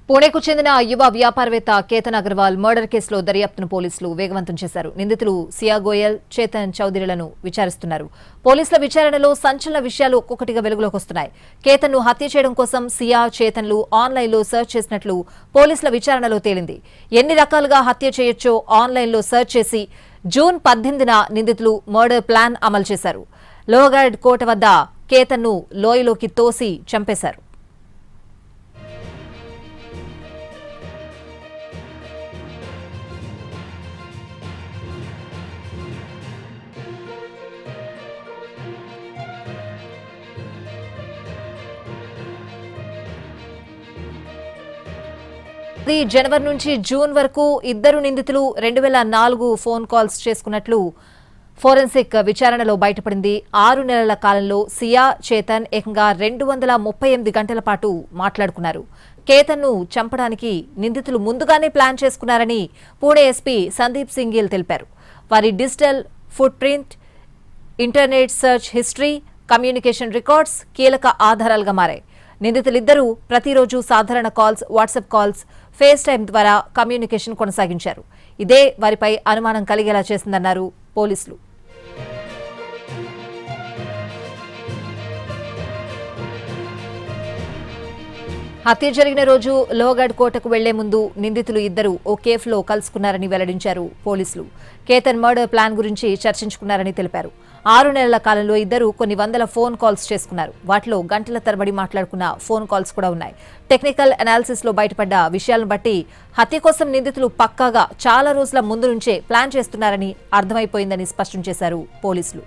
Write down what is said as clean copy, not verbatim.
పూణేకు చెందిన యువ వ్యాపారవేత్త కేతన్ అగర్వాల్ మర్డర్ కేసులో దర్యాప్తును పోలీసులు వేగవంతం చేశారు. నిందితులు సియా గోయల్, చేతన్ చౌదరిలను విచారిస్తున్నారు. పోలీసుల విచారణలో సంచలన విషయాలు ఒక్కొక్కటిగా వెలుగులోకి వస్తున్నాయి. కేతన్ను హత్య చేయడం కోసం సియా, చేతన్లు ఆన్లైన్లో సెర్చ్ చేసినట్లు పోలీసుల విచారణలో తేలింది. ఎన్ని రకాలుగా హత్య చేయొచ్చో ఆన్లైన్లో సెర్చ్ చేసి జూన్ 18న నిందితులు మర్డర్ ప్లాన్ అమలు చేశారు. లోహగఢ్ కోట వద్ద కేతన్ను లోయలోకి తోసి చంపేశారు. జనవరి నుంచి జూన్ వరకు ఇద్దరు నిందితులు 2004 ఫోన్ కాల్స్ చేసుకున్నట్లు ఫోరెన్సిక్ విచారణలో బయటపడింది. 6 నెలల కాలంలో సియా, చేతన్ ఏకంగా 238 గంటల పాటు మాట్లాడుకున్నారు. కేతన్ను చంపడానికి నిందితులు ముందుగానే ప్లాన్ చేసుకున్నారని పూణే ఎస్పీ సందీప్ సింగిల్ తెలిపారు. వారి digital foot print, internet search history, communication records కీలక ఆధారాలుగా మారాయి. నిందితులిద్దరూ ప్రతిరోజు సాధారణ calls, WhatsApp calls, face time ద్వారా కమ్యూనికేషన్ కొనసాగించారు. ఇదే వారిపై అనుమానం కలిగేలా చేసిందన్నారు పోలీసులు. హత్య జరిగిన రోజు లోహగఢ్ కోటకు వెళ్లే ముందు నిందితులు ఇద్దరు ఓ కేఫ్లో కలుసుకున్నారని వెల్లడించారు పోలీసులు. కేతన్ మర్డర్ ప్లాన్ గురించి చర్చించుకున్నారని తెలిపారు. 6 నెలల కాలంలో ఇద్దరు కొన్ని వందల ఫోన్ కాల్స్ చేసుకున్నారు. వాటిలో గంటల తరబడి మాట్లాడుకున్న ఫోన్ కాల్స్ కూడా ఉన్నాయి. టెక్నికల్ అనాలిసిస్ లో బయటపడ్డ విషయాలను బట్టి హత్య కోసం నిందితులు పక్కాగా చాలా రోజుల ముందు నుంచే ప్లాన్ చేస్తున్నారని అర్థమైపోయిందని స్పష్టం చేశారు పోలీసులు.